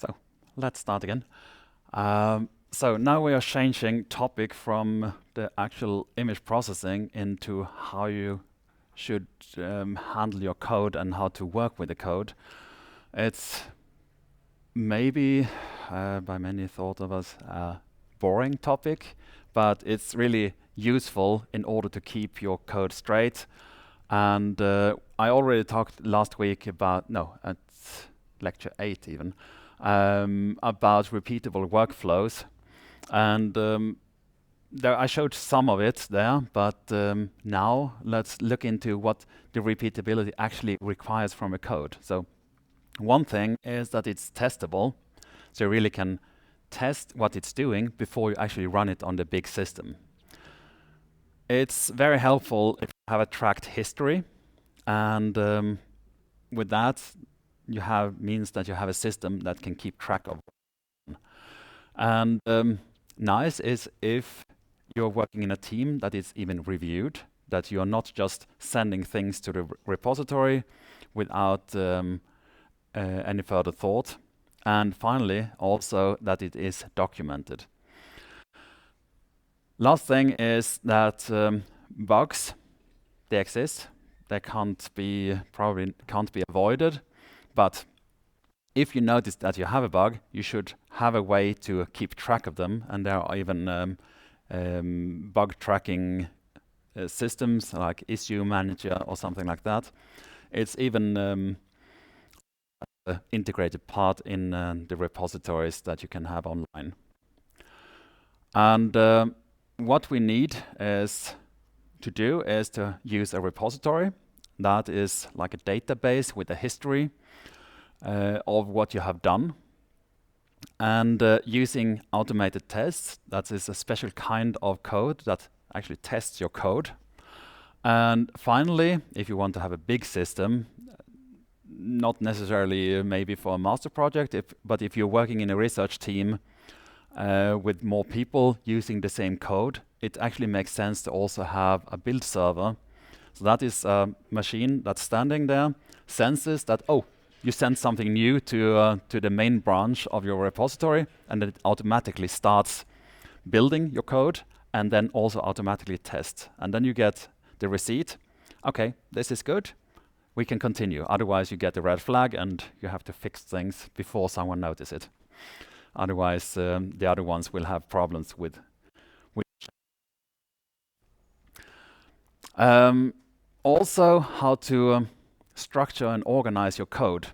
So let's start again. So now we are changing topic from the actual image processing into how you should handle your code and how to work with the code. It's maybe by many thought of us a boring topic, but it's really useful in order to keep your code straight. And I already talked last week about, no, at lecture 8 even, about repeatable workflows. And there I showed some of it there, but now let's look into what the repeatability actually requires from a code. So one thing is that it's testable, so you really can test what it's doing before you actually run it on the big system. It's very helpful if you have a tracked history, and with that means that you have a system that can keep track of. And nice is if you're working in a team that is even reviewed, that you're not just sending things to the repository without any further thought. And finally, also that it is documented. Last thing is that bugs, they exist. They probably can't be avoided. But if you notice that you have a bug, you should have a way to keep track of them. And there are even bug tracking systems like Issue Manager or something like that. It's even an integrated part in the repositories that you can have online. And what we need is to use a repository that is like a database with a history of what you have done. And using automated tests, that is a special kind of code that actually tests your code. And finally, if you want to have a big system, not necessarily maybe for a master project, but if you're working in a research team with more people using the same code, it actually makes sense to also have a build server. So that is a machine that's standing there, senses that, oh, you send something new to the main branch of your repository, and then it automatically starts building your code and then also automatically tests. And then you get the receipt. Okay, this is good. We can continue. Otherwise, you get a red flag and you have to fix things before someone notices it. Otherwise, the other ones will have problems with. Also, how to structure and organize your code.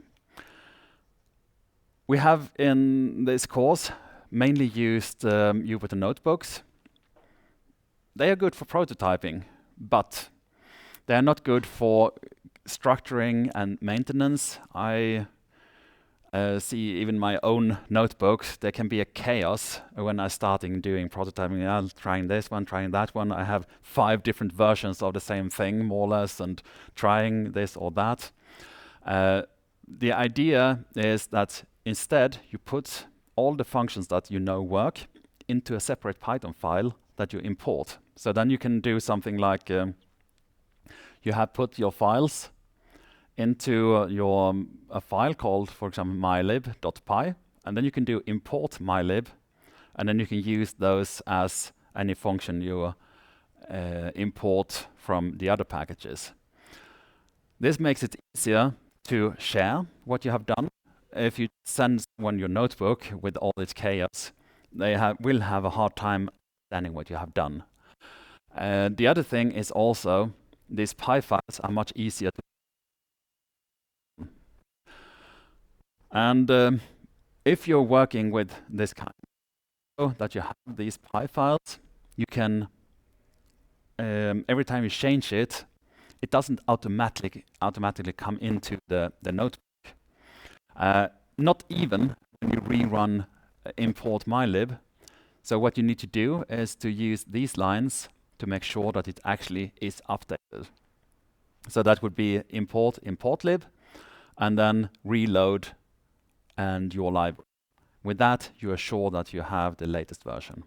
We have in this course mainly used Jupyter notebooks. They are good for prototyping, but they are not good for structuring and maintenance. I see even my own notebooks, there can be a chaos when I'm starting doing prototyping. I'm trying this one, trying that one. I have 5 different versions of the same thing, more or less, and trying this or that. The idea is that instead you put all the functions that you know work into a separate Python file that you import. So then you can do something like you have put your files into a file called, for example, mylib.py, and then you can do import mylib, and then you can use those as any function you import from the other packages. This makes it easier to share what you have done. If you send someone your notebook with all its chaos, they will have a hard time understanding what you have done. The other thing is also these Py files are much easier to. And if you're working with this kind of that you have these Py files, you can every time you change it, it doesn't automatically come into the notebook. Not even when you rerun import mylib. So what you need to do is to use these lines to make sure that it actually is updated. So that would be import lib, and then reload and your library. With that, you are sure that you have the latest version.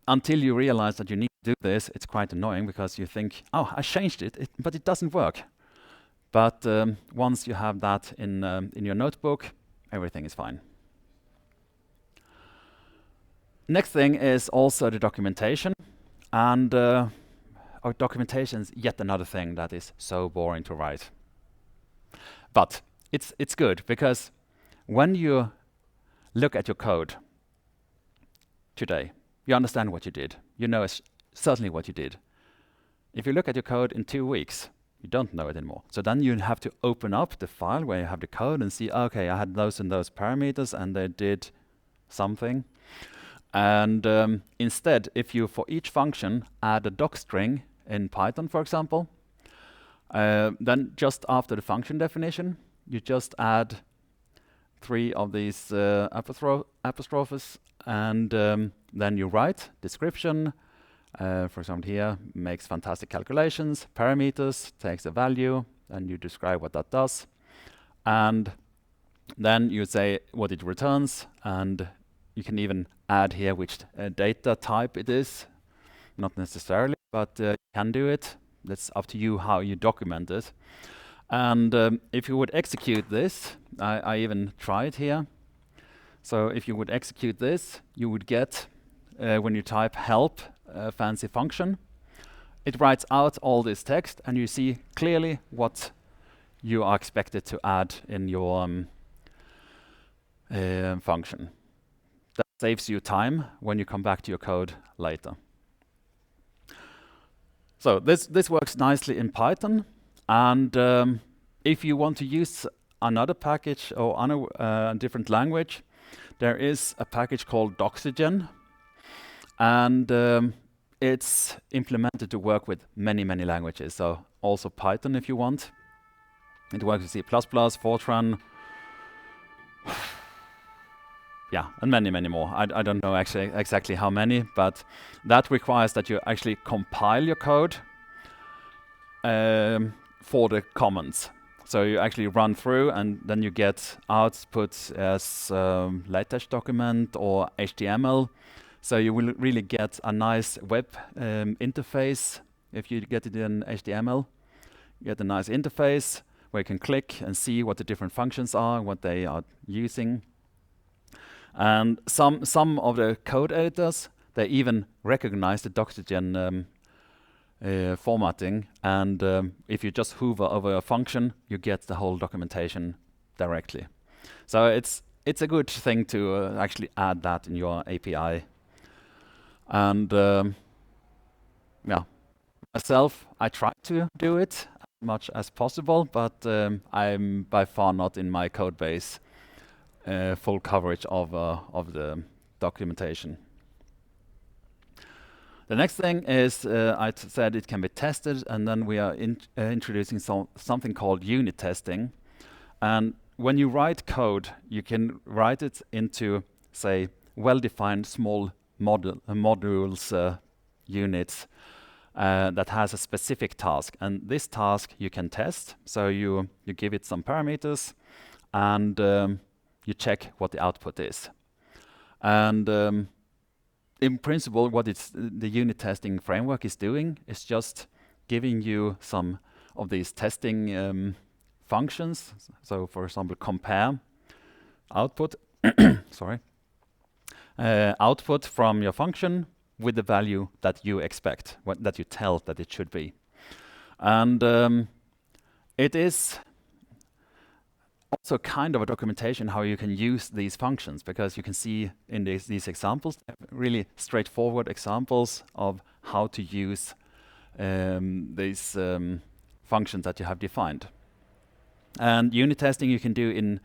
Until you realize that you need to do this, it's quite annoying because you think, oh, I changed it, but it doesn't work. But once you have that in your notebook, everything is fine. Next thing is also the documentation. And our documentation is yet another thing that is so boring to write. But it's good, because when you look at your code today, you understand what you did. You know certainly what you did. If you look at your code in 2 weeks, you don't know it anymore. So then you have to open up the file where you have the code and see, okay, I had those and those parameters and they did something. And instead, if you, for each function, add a doc string in Python, for example, then just after the function definition, you just add 3 of these apostrophes, and then you write description. For example, here, makes fantastic calculations, parameters, takes a value, and you describe what that does. And then you say what it returns, and you can even add here which data type it is. Not necessarily, but you can do it. That's up to you how you document it. And if you would execute this, I even tried here. So if you would execute this, you would get, when you type help, fancy function, it writes out all this text, and you see clearly what you are expected to add in your function. That saves you time when you come back to your code later. So this works nicely in Python, and if you want to use another package or a different language, there is a package called Doxygen, and it's implemented to work with many languages, so also Python if you want. It works with C++, Fortran, yeah, and many more. I don't know actually exactly how many, but that requires that you actually compile your code for the comments. So you actually run through, and then you get output as LaTeX document or HTML. So you will really get a nice web interface. If you get it in HTML, you get a nice interface where you can click and see what the different functions are, what they are using. And some of the code editors, they even recognize the Doxygen formatting, and if you just hover over a function, you get the whole documentation directly. So it's a good thing to actually add that in your API. And yeah, myself, I try to do it as much as possible, but I'm by far not in my code base full coverage of the documentation. The next thing is, I said it can be tested, and then we are introducing something called unit testing. And when you write code, you can write it into, say, well-defined small modules units that has a specific task. And this task you can test. So you give it some parameters, and you check what the output is. And in principle, what the unit testing framework is doing is just giving you some of these testing functions. So, for example, compare output, sorry, output from your function with the value that you expect, that you tell that it should be. And it is also kind of a documentation how you can use these functions, because you can see in these examples, really straightforward examples of how to use these functions that you have defined. And unit testing you can do in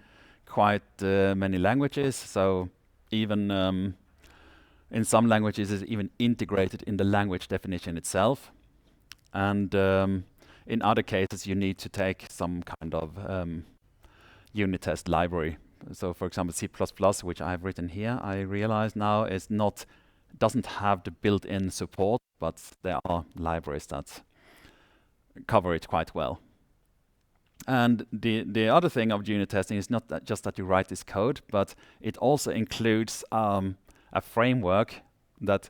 quite many languages, so even in some languages it's even integrated in the language definition itself. And in other cases you need to take some kind of unit test library. So for example, C++, which I have written here, I realize now doesn't have the built-in support, but there are libraries that cover it quite well. And the other thing of unit testing is not just that you write this code, but it also includes a framework that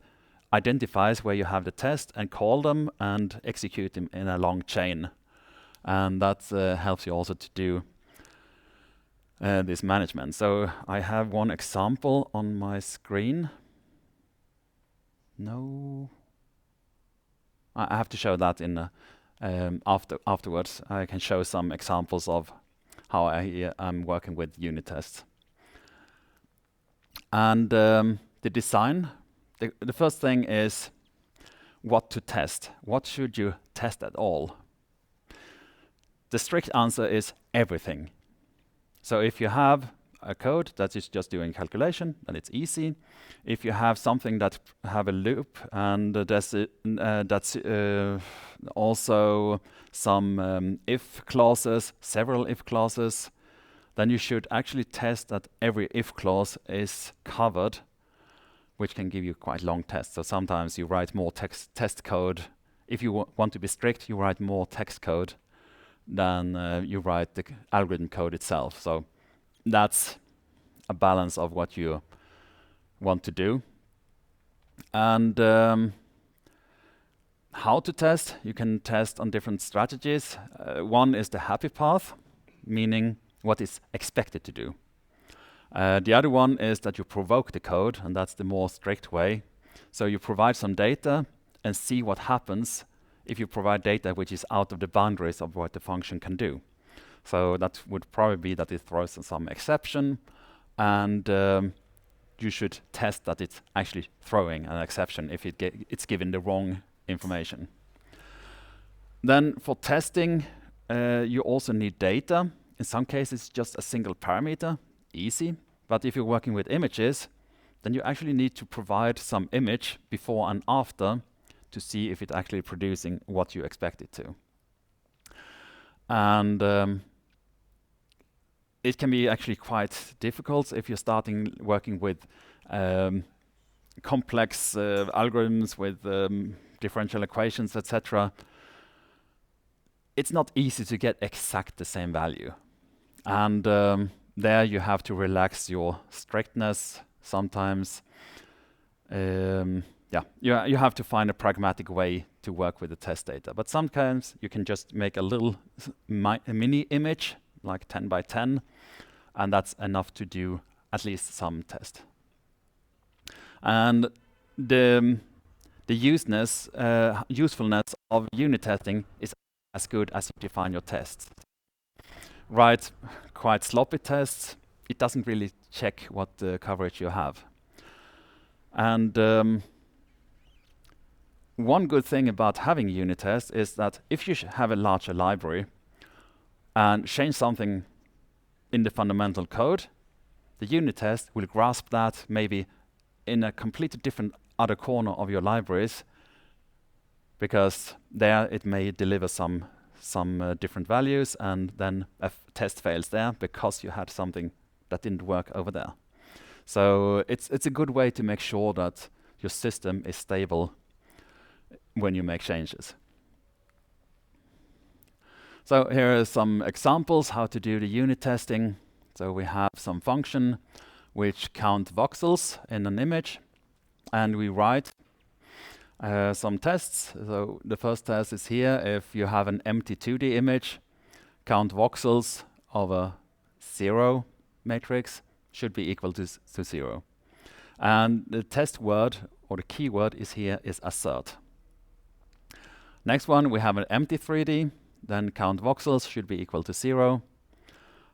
identifies where you have the test and call them and execute them in a long chain. and that helps you also to do this management. So I have one example on my screen. No, I have to show that in afterwards. I can show some examples of how I'm working with unit tests. And the design, the first thing is what to test. What should you test at all? The strict answer is everything. So if you have a code that is just doing calculation, then it's easy. If you have something that have a loop and that's also some if clauses, several if clauses, then you should actually test that every if clause is covered, which can give you quite long tests. So sometimes you write more test code. If you want to be strict, you write more text code than you write the algorithm code itself. So that's a balance of what you want to do. And how to test? You can test on different strategies. One is the happy path, meaning what is expected to do. The other one is that you provoke the code, and that's the more strict way. So you provide some data and see what happens if you provide data which is out of the boundaries of what the function can do. So that would probably be that it throws some exception, and you should test that it's actually throwing an exception if it's given the wrong information. Then for testing, you also need data. In some cases, just a single parameter, easy. But if you're working with images, then you actually need to provide some image before and after to see if it's actually producing what you expect it to. And it can be actually quite difficult if you're starting working with complex algorithms with differential equations, etc. It's not easy to get exact the same value. And there you have to relax your strictness sometimes. You have to find a pragmatic way to work with the test data. But sometimes you can just make a little mini image, like 10 by 10, and that's enough to do at least some test. And the usefulness of unit testing is as good as you define your tests. Write quite sloppy tests, it doesn't really check what coverage you have. And one good thing about having unit tests is that if you have a larger library and change something in the fundamental code, the unit test will grasp that maybe in a completely different other corner of your libraries, because there it may deliver some different values, and then a test fails there because you had something that didn't work over there. So it's a good way to make sure that your system is stable when you make changes. So here are some examples how to do the unit testing. So we have some function which count voxels in an image, and we write some tests. So the first test is here. If you have an empty 2D image, count voxels of a 0 matrix should be equal to 0. And the test word, or the keyword is here, is assert. Next one, we have an empty 3D, then count voxels should be equal to 0.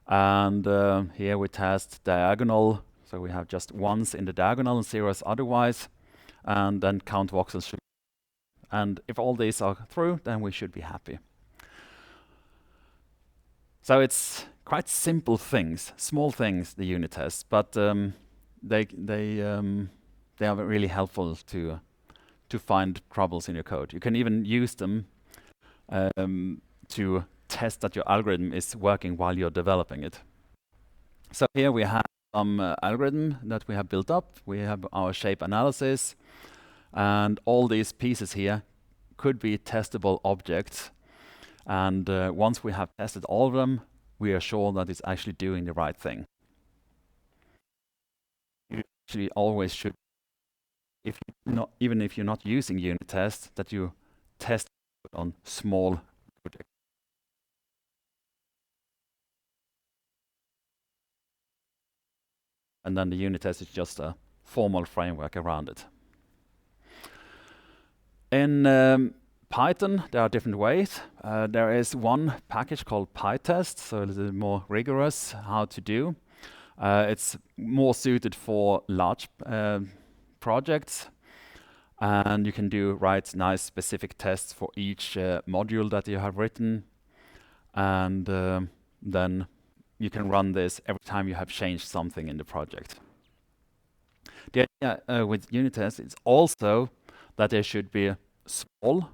And here we test diagonal, so we have just ones in the diagonal and zeros otherwise, and then count voxels should. And if all these are through, then we should be happy. So it's quite simple things, small things, the unit tests, but they are really helpful to find troubles in your code. You can even use them to test that your algorithm is working while you're developing it. So here we have some algorithm that we have built up. We have our shape analysis, and all these pieces here could be testable objects. And once we have tested all of them, we are sure that it's actually doing the right thing. You actually always should, even if you're not using unit tests, that you test on small projects. and then the unit test is just a formal framework around it. In Python, there are different ways. There is one package called PyTest, so a little more rigorous how to do. It's more suited for large projects, and you can write nice specific tests for each module that you have written, and then you can run this every time you have changed something in the project. The idea with unit tests is also that they should be small.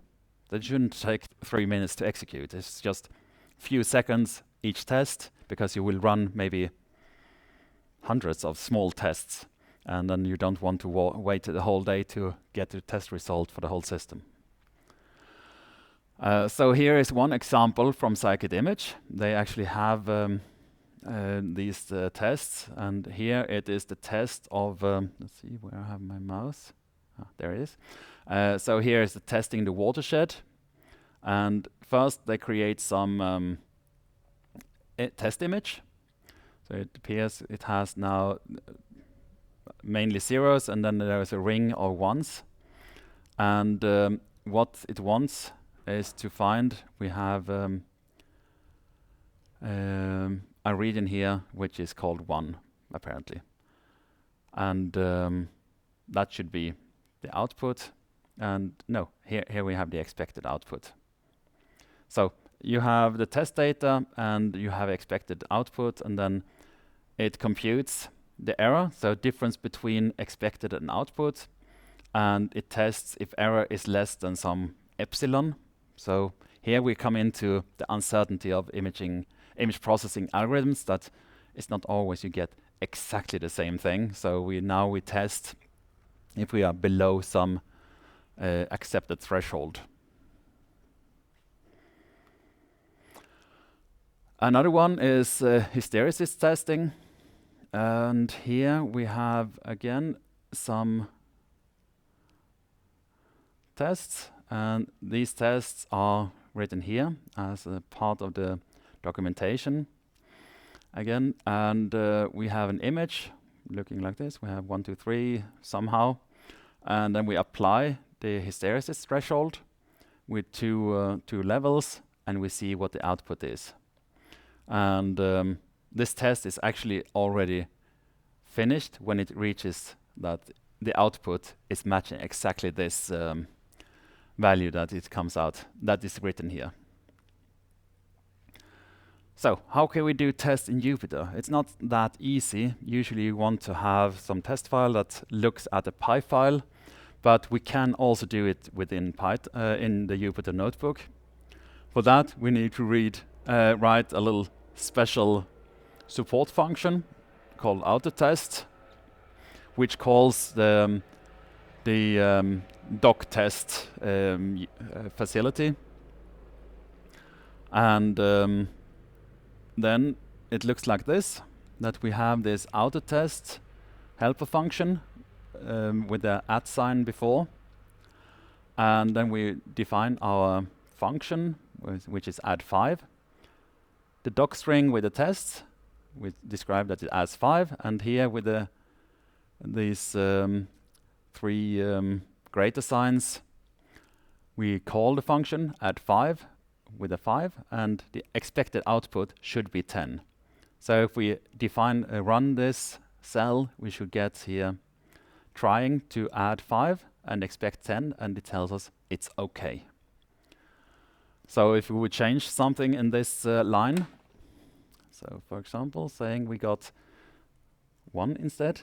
They shouldn't take 3 minutes to execute. It's just a few seconds each test, because you will run maybe hundreds of small tests, and then you don't want to wait the whole day to get the test result for the whole system. So here is one example from Scikit-Image. They actually have these tests, and here it is the test of, let's see where I have my mouse. There it is. So here is the testing the watershed, and first they create some test image. So it appears it has now mainly zeros, and then there is a ring of ones. And what it wants is to find, we have a region here which is called 1, apparently. And that should be the output. And no, here we have the expected output. So you have the test data and you have expected output, and then it computes the error, so difference between expected and output, and it tests if error is less than some epsilon. So here we come into the uncertainty of image processing algorithms, that it's not always you get exactly the same thing. So we test if we are below some accepted threshold. Another one is hysteresis testing. And here we have again some tests, and these tests are written here as a part of the documentation again. And we have an image looking like this. We have 1, 2, 3 somehow, and then we apply the hysteresis threshold with two levels, and we see what the output is. And this test is actually already finished when it reaches that the output is matching exactly this value that it comes out, that is written here. So how can we do tests in Jupyter? It's not that easy. Usually you want to have some test file that looks at a Py file, but we can also do it within in the Jupyter notebook. For that, we need to write a little special support function called autotest, which calls the doc test facility. And then it looks like this, that we have this autotest helper function with the @ sign before. And then we define our function, which is add5. The doc string with the tests, we describe that it adds 5, and here with these 3 greater signs, we call the function add5 with a 5, and the expected output should be 10. So if we run this cell, we should get here trying to add 5 and expect 10, and it tells us it's okay. So if we would change something in this line, so for example, saying we got 1 instead,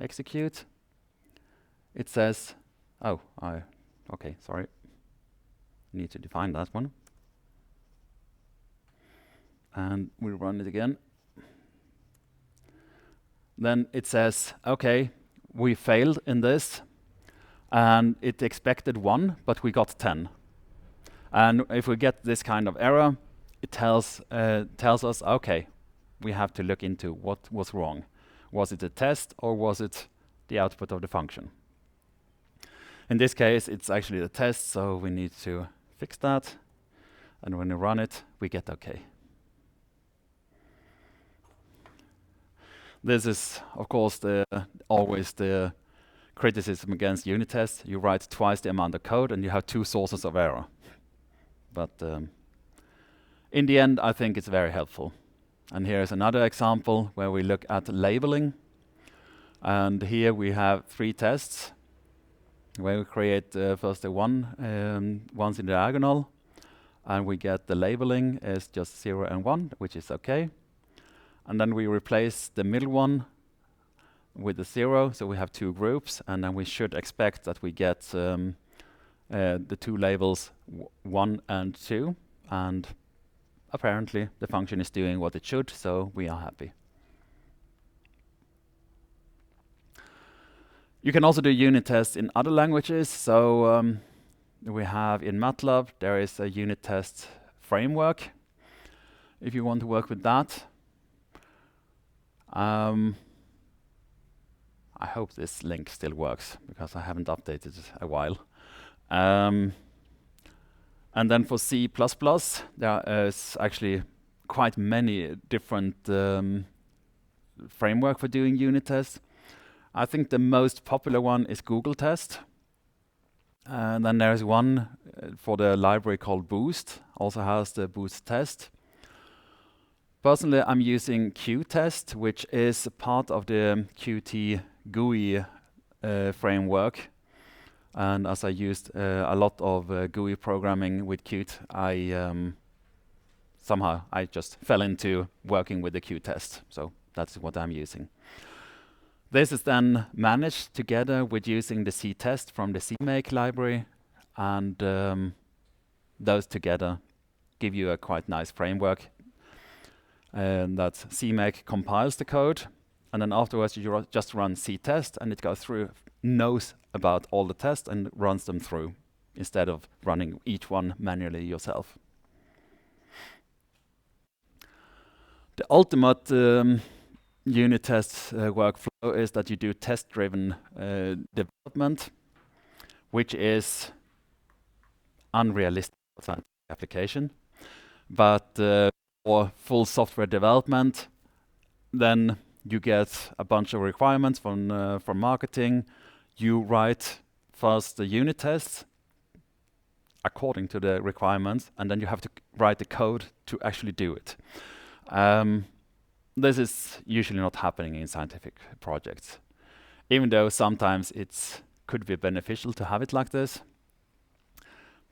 execute, it says, okay, sorry, need to define that one. And we run it again. Then it says, okay, we failed in this, and it expected 1, but we got 10. And if we get this kind of error, it tells us, okay, we have to look into what was wrong. Was it a test, or was it the output of the function? In this case, it's actually the test, so we need to fix that. And when we run it, we get okay. This is, of course, always the criticism against unit tests. You write twice the amount of code and you have two sources of error. But in the end, I think it's very helpful. And here's another example where we look at labeling. And here we have 3 tests where we create first ones in diagonal, and we get the labeling is just 0 and 1, which is okay. And then we replace the middle one with the 0, so we have 2 groups, and then we should expect that we get the 2 labels 1 and 2, and apparently the function is doing what it should, so we are happy. You can also do unit tests in other languages. So we have in MATLAB, there is a unit test framework, if you want to work with that. I hope this link still works, because I haven't updated it a while. And then for C++, there is actually quite many different framework for doing unit tests. I think the most popular one is Google Test. And then there's one for the library called Boost, also has the Boost test. Personally, I'm using Qtest, which is part of the Qt GUI framework. And as I used a lot of GUI programming with Qt, somehow I just fell into working with the Qtest. So that's what I'm using. This is then managed together with using the C-test from the CMake library, and those together give you a quite nice framework. And that CMake compiles the code, and then afterwards you just run C-test, and it goes through, knows about all the tests and runs them through, instead of running each one manually yourself. The ultimate unit test workflow is that you do test-driven development, which is unrealistic for scientific application. But for full software development, then you get a bunch of requirements from marketing. You write first the unit tests according to the requirements, and then you have to write the code to actually do it. This is usually not happening in scientific projects, even though sometimes it could be beneficial to have it like this.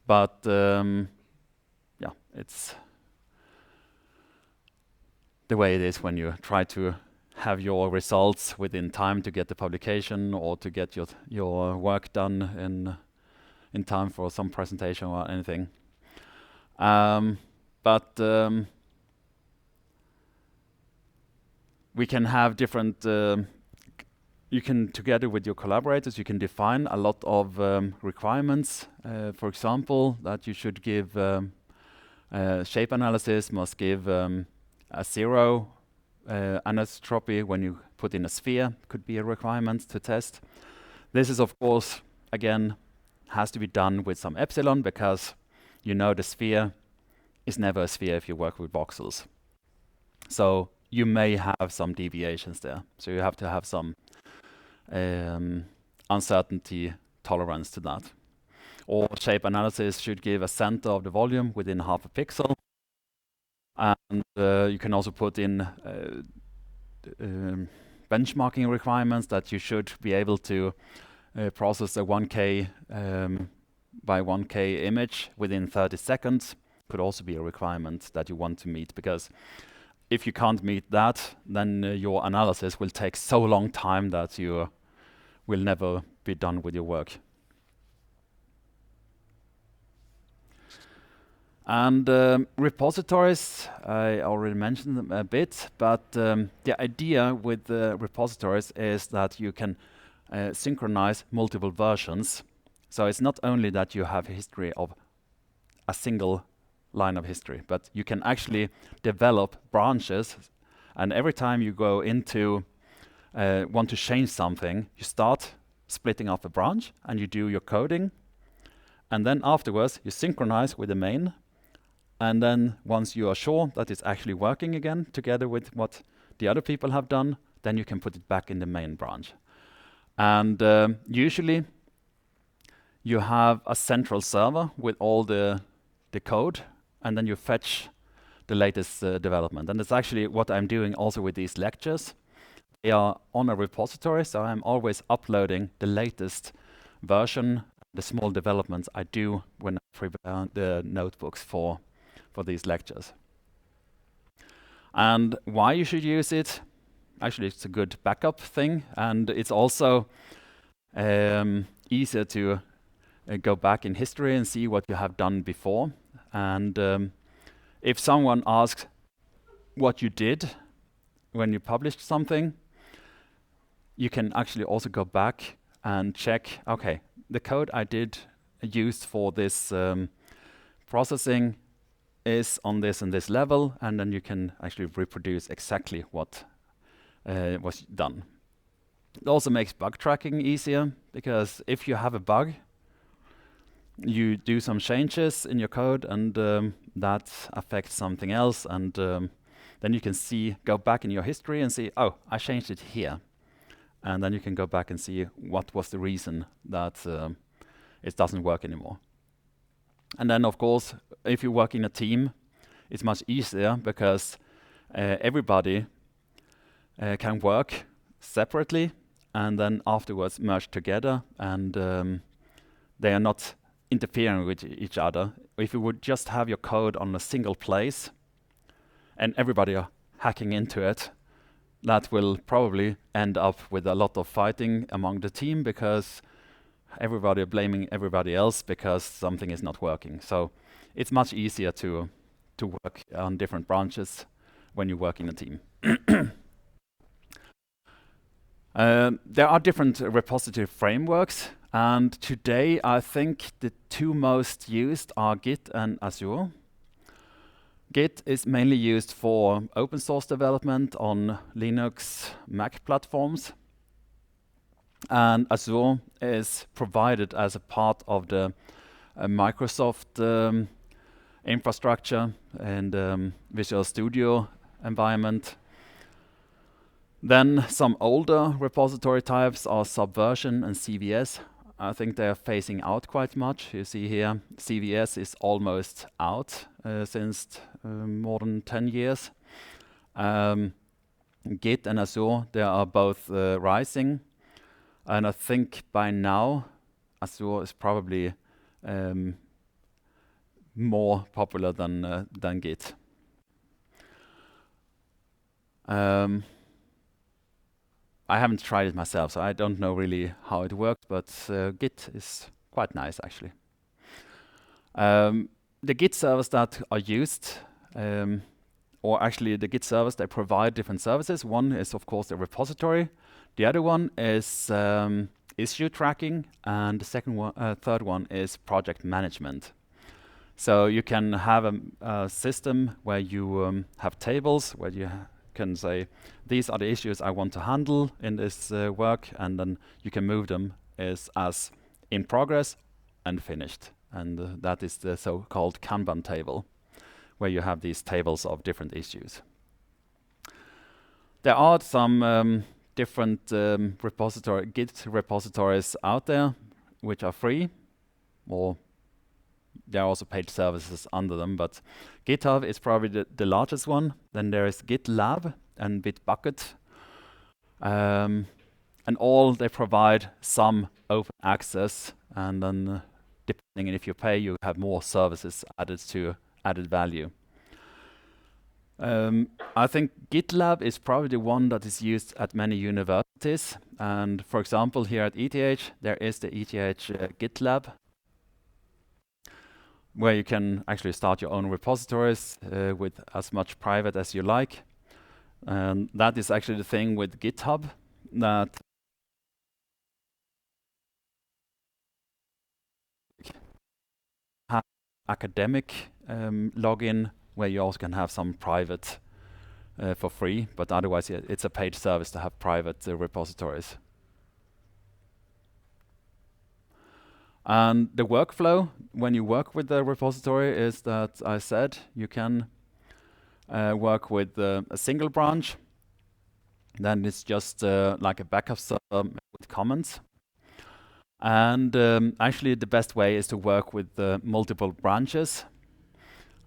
But yeah, it's the way it is when you try to have your results within time to get the publication, or to get your work done in time for some presentation or anything. We can have different, you can, together with your collaborators, you can define a lot of requirements. For example, that you should give shape analysis must give a 0 anisotropy when you put in a sphere, could be a requirement to test. This is, of course, again, has to be done with some epsilon, because you know the sphere is never a sphere if you work with voxels. So you may have some deviations there. So you have to have some uncertainty tolerance to that. Or shape analysis should give a center of the volume within half a pixel. And you can also put in benchmarking requirements that you should be able to process a 1K by 1K image within 30 seconds. Could also be a requirement that you want to meet, because if you can't meet that, then your analysis will take so long time that you will never be done with your work. And repositories, I already mentioned them a bit, but the idea with the repositories is that you can synchronize multiple versions. So it's not only that you have a history of a single line of history, but you can actually develop branches, and every time you go into want to change something, you start splitting off a branch and you do your coding, and then afterwards you synchronize with the main, and then once you are sure that it's actually working again together with what the other people have done, then you can put it back in the main branch. And usually you have a central server with all the code, and then you fetch the latest development. And it's actually what I'm doing also with these lectures. They are on a repository, so I'm always uploading the latest version, the small developments I do when I prepare the notebooks for these lectures. And why you should use it? Actually, it's a good backup thing, and it's also easier to go back in history and see what you have done before. And if someone asks what you did when you published something, you can actually also go back and check, okay, the code I did used for this processing is on this and this level, and then you can actually reproduce exactly what was done. It also makes bug tracking easier, because if you have a bug, you do some changes in your code, and that affects something else, and then you can go back in your history and see, oh, I changed it here. And then you can go back and see what was the reason that it doesn't work anymore. And then, of course, if you work in a team, it's much easier, because everybody can work separately and then afterwards merge together, and they are not interfering with each other. If you would just have your code on a single place and everybody are hacking into it, that will probably end up with a lot of fighting among the team, because everybody are blaming everybody else because something is not working. So it's much easier to work on different branches when you work in a team. There are different repository frameworks, and today I think the two most used are Git and Azure. Git is mainly used for open source development on Linux, Mac platforms. And Azure is provided as a part of the Microsoft infrastructure and Visual Studio environment. Then some older repository types are Subversion and CVS. I think they are phasing out quite much. You see here, CVS is almost out since more than 10 years. Git and Azure, they are both rising. And I think by now, Azure is probably more popular than Git. I haven't tried it myself, so I don't know really how it works, but Git is quite nice, actually. The Git servers that are used, or actually the Git servers, they provide different services. One is, of course, the repository. The other one is issue tracking, and the third one is project management. So you can have a system where you have tables, where you can say, these are the issues I want to handle in this work, and then you can move them as in progress and finished. And that is the so-called Kanban table, where you have these tables of different issues. There are some different Git repositories out there which are free, or there are also paid services under them, but GitHub is probably the largest one. Then there is GitLab and Bitbucket. And all they provide some open access, and then depending on if you pay, you have more services added value. I think GitLab is probably the one that is used at many universities. And for example, here at ETH, there is the ETH GitLab, where you can actually start your own repositories with as much private as you like. And that is actually the thing with GitHub, that have academic login, where you also can have some private for free, but otherwise it's a paid service to have private repositories. And the workflow when you work with the repository is that I said you can work with a single branch, Then it's just like a backup server with comments. And actually, the best way is to work with multiple branches.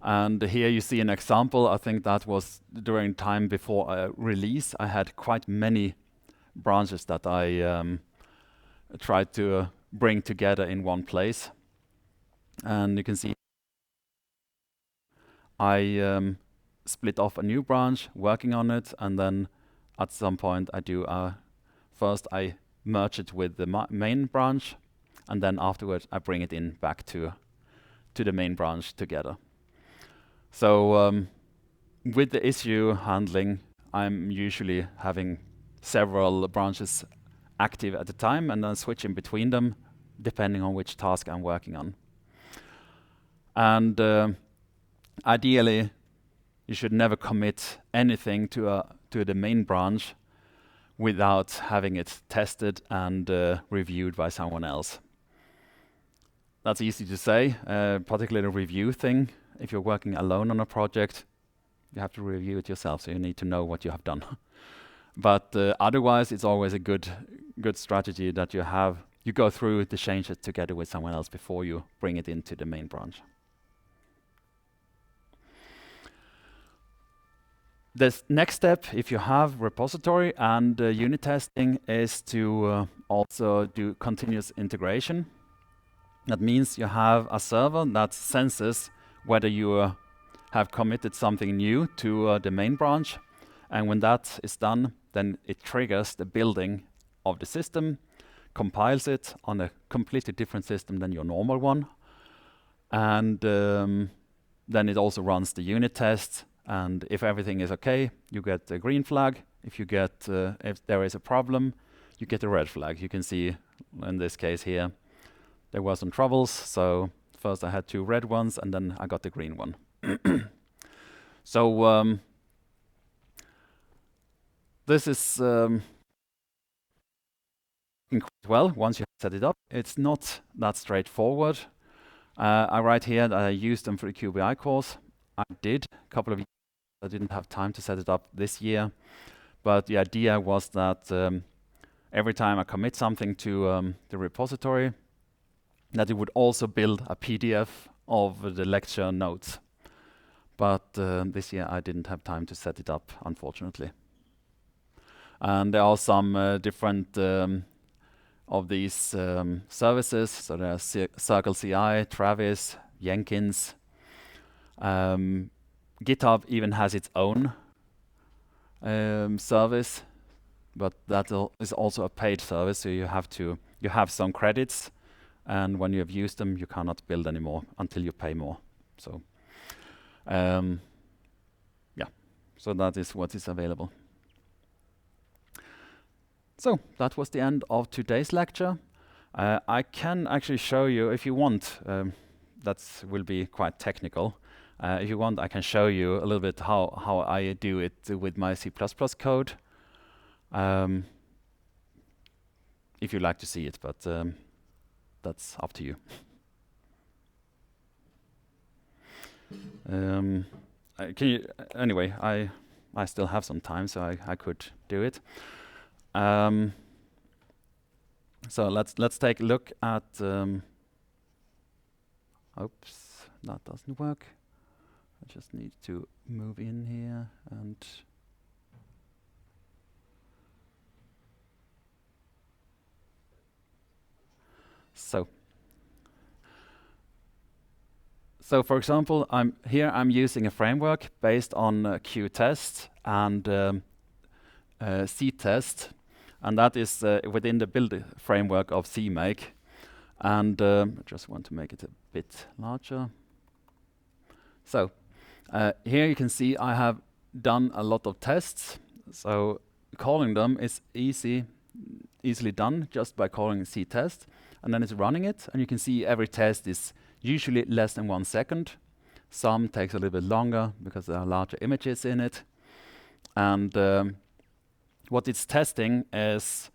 And here you see an example. I think that was during time before release. I had quite many branches that I tried to bring together in one place. And you can see I split off a new branch, working on it, and then at some point I do first I merge it with the main branch, and then afterwards I bring it in back to the main branch together. So with the issue handling, I'm usually having several branches active at a time and then switching between them depending on which task I'm working on. And ideally, you should never commit anything to the main branch without having it tested and reviewed by someone else. That's easy to say, particularly the review thing. If you're working alone on a project, you have to review it yourself, so you need to know what you have done. But otherwise, it's always a good strategy that you go through the changes together with someone else before you bring it into the main branch. The next step, if you have repository and unit testing, is to also do continuous integration. That means you have a server that senses whether you have committed something new to the main branch. And when that is done, then it triggers the building of the system, compiles it on a completely different system than your normal one. And then it also runs the unit test. And if everything is okay, you get a green flag. If there is a problem, you get a red flag. You can see in this case here, there were some troubles. So first I had 2 red ones, and then I got the green one. So this is quite well once you set it up. It's not that straightforward. I write here that I used them for the QBI course. I did a couple of years. I didn't have time to set it up this year. But the idea was that every time I commit something to the repository, that it would also build a PDF of the lecture notes. But this year I didn't have time to set it up, unfortunately. And there are some different of these services. So there's Circle CI, Travis, Jenkins. GitHub even has its own service, but that is also a paid service. So you have some credits, and when you have used them, you cannot build anymore until you pay more. So yeah, so that is what is available. So that was the end of today's lecture. I can actually show you, if you want, that will be quite technical. If you want, I can show you a little bit how I do it with my C++ code. If you like to see it, but that's up to you. Anyway, I still have some time, so I could do it. So let's take a look at. Oops, that doesn't work. I just need to move in here and. So for example, I'm using a framework based on Qtest and C-test, and that is within the build framework of CMake. And I just want to make it a bit larger. So here you can see I have done a lot of tests. So calling them is easily done just by calling C-test, and then it's running it. And you can see every test is usually less than 1 second. Some takes a little bit longer because there are larger images in it. And what it's testing is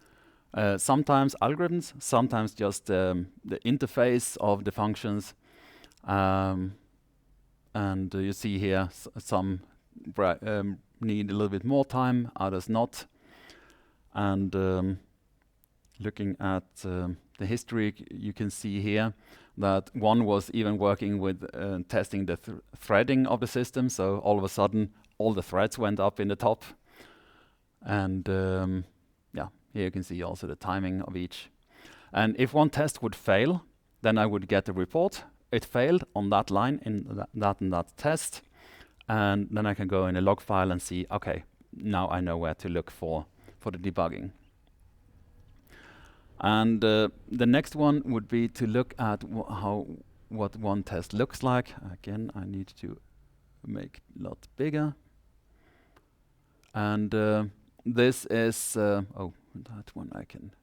sometimes algorithms, sometimes just the interface of the functions. And you see here some need a little bit more time, others not. And looking at the history, you can see here that one was even working with testing the threading of the system. So all of a sudden, all the threads went up in the top. And yeah, here you can see also the timing of each. And if one test would fail, then I would get a report. It failed on that line in that test. And then I can go in a log file and see, okay, now I know where to look for the debugging. And the next one would be to look at what one test looks like. Again, I need to make it a lot bigger. And this is, oh, that one I can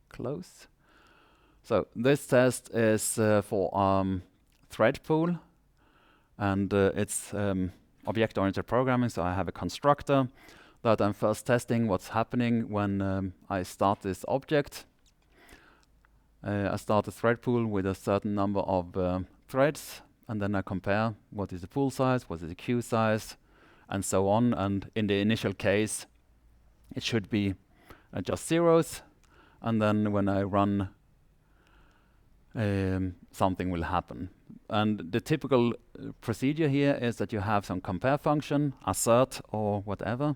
close. So this test is for thread pool, and it's object-oriented programming. So I have a constructor that I'm first testing what's happening when I start this object. I start a thread pool with a certain number of threads, and then I compare what is the pool size, what is the queue size, and so on. And in the initial case, it should be just zeros, and then when I run, something will happen. And the typical procedure here is that you have some compare function, assert or whatever,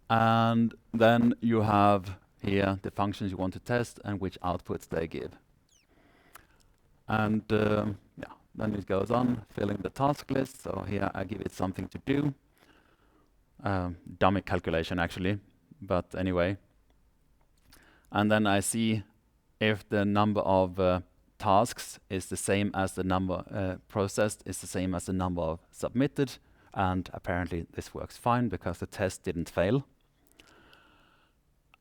and then you have here the functions you want to test and which outputs they give. And yeah, then it goes on filling the task list. So here I give it something to do. Dummy calculation actually, but anyway. And then I see if the number of tasks is the same as the number processed is the same as the number of submitted, and apparently this works fine because the test didn't fail.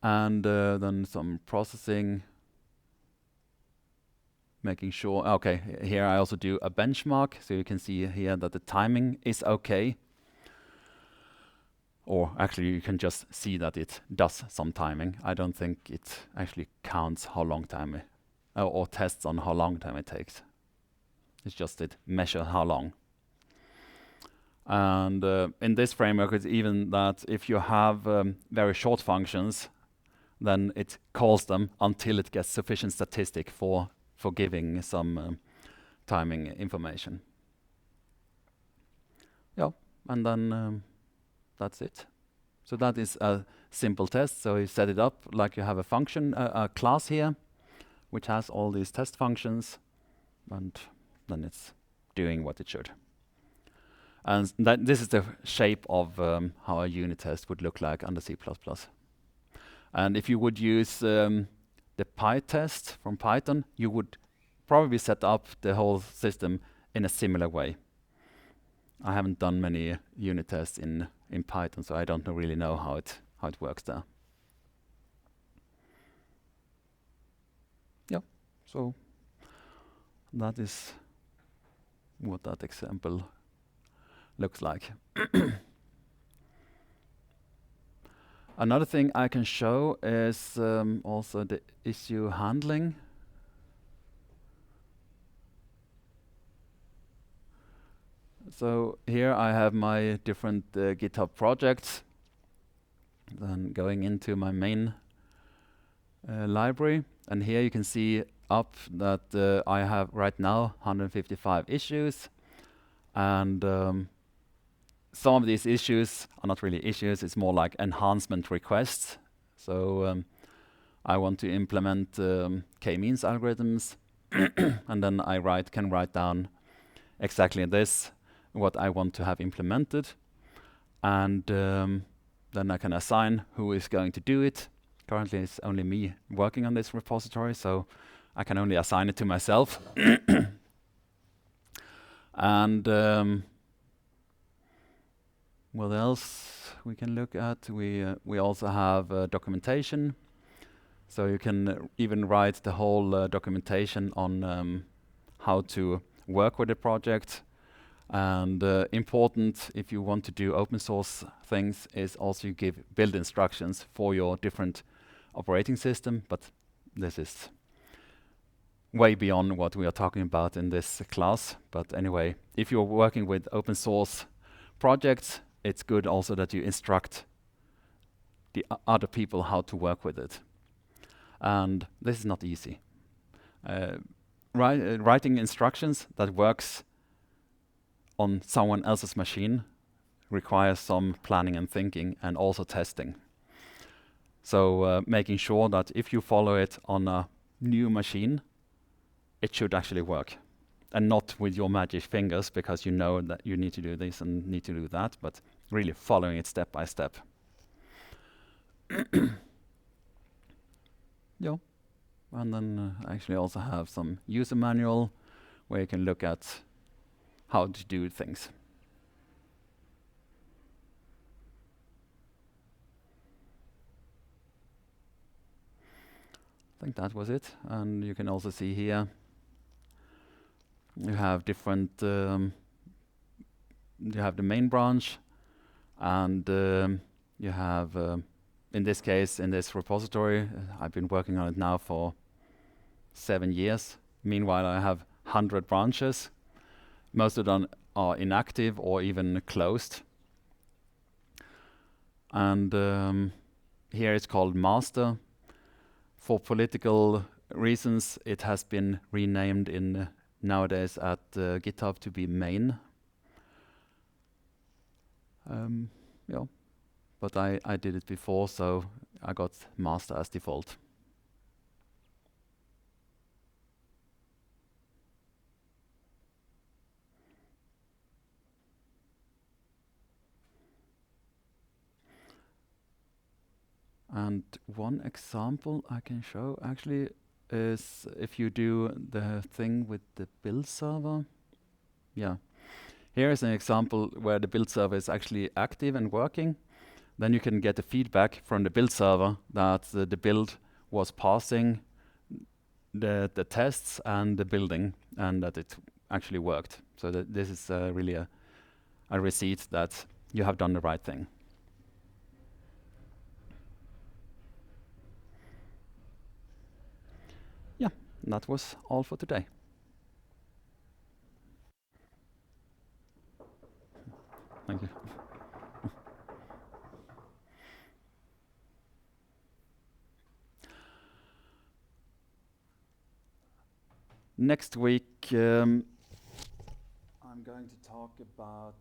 And then some processing, making sure, okay, here I also do a benchmark, so you can see here that the timing is okay. Or actually you can just see that it does some timing. I don't think it actually counts how long time or tests on how long time it takes. It's just it measures how long. And in this framework, it's even that if you have very short functions, then it calls them until it gets sufficient statistic for giving some timing information. Yeah, and then that's it. So that is a simple test. So you set it up like you have a function, a class here, which has all these test functions, and then it's doing what it should. And this is the shape of how a unit test would look like under C++. And if you would use the PyTest from Python, you would probably set up the whole system in a similar way. I haven't done many unit tests in Python, so I don't really know how it works there. Yeah, so that is what that example looks like. Another thing I can show is also the issue handling. So here I have my different GitHub projects. Then going into my main library, and here you can see up that I have right now 155 issues, and some of these issues are not really issues, it's more like enhancement requests. So I want to implement k-means algorithms, and then I can write down exactly this, what I want to have implemented, and then I can assign who is going to do it. Currently it's only me working on this repository, so I can only assign it to myself. And what else we can look at? We also have documentation, so you can even write the whole documentation on how to work with the project. And important, if you want to do open source things, is also you give build instructions for your different operating system, but this is way beyond what we are talking about in this class. But anyway, if you're working with open source projects, it's good also that you instruct the other people how to work with it. And this is not easy. Writing instructions that works on someone else's machine requires some planning and thinking and also testing. So making sure that if you follow it on a new machine, it should actually work. And not with your magic fingers, because you know that you need to do this and need to do that, but really following it step by step. Yeah. And then I actually also have some user manual where you can look at how to do things. I think that was it. And you can also see here you have different, you have the main branch, and you have, in this case, in this repository, I've been working on it now for 7 years. Meanwhile, I have 100 branches. Most of them are inactive or even closed. And here it's called master. For political reasons, it has been renamed in nowadays at GitHub to be main. Yeah, but I did it before, so I got master as default. And one example I can show actually is if you do the thing with the build server. Yeah. Here is an example where the build server is actually active and working. Then you can get the feedback from the build server that the build was passing the tests and the building, and that it actually worked. So this is really a receipt that you have done the right thing. Yeah, that was all for today. Thank you. Next week, I'm going to talk about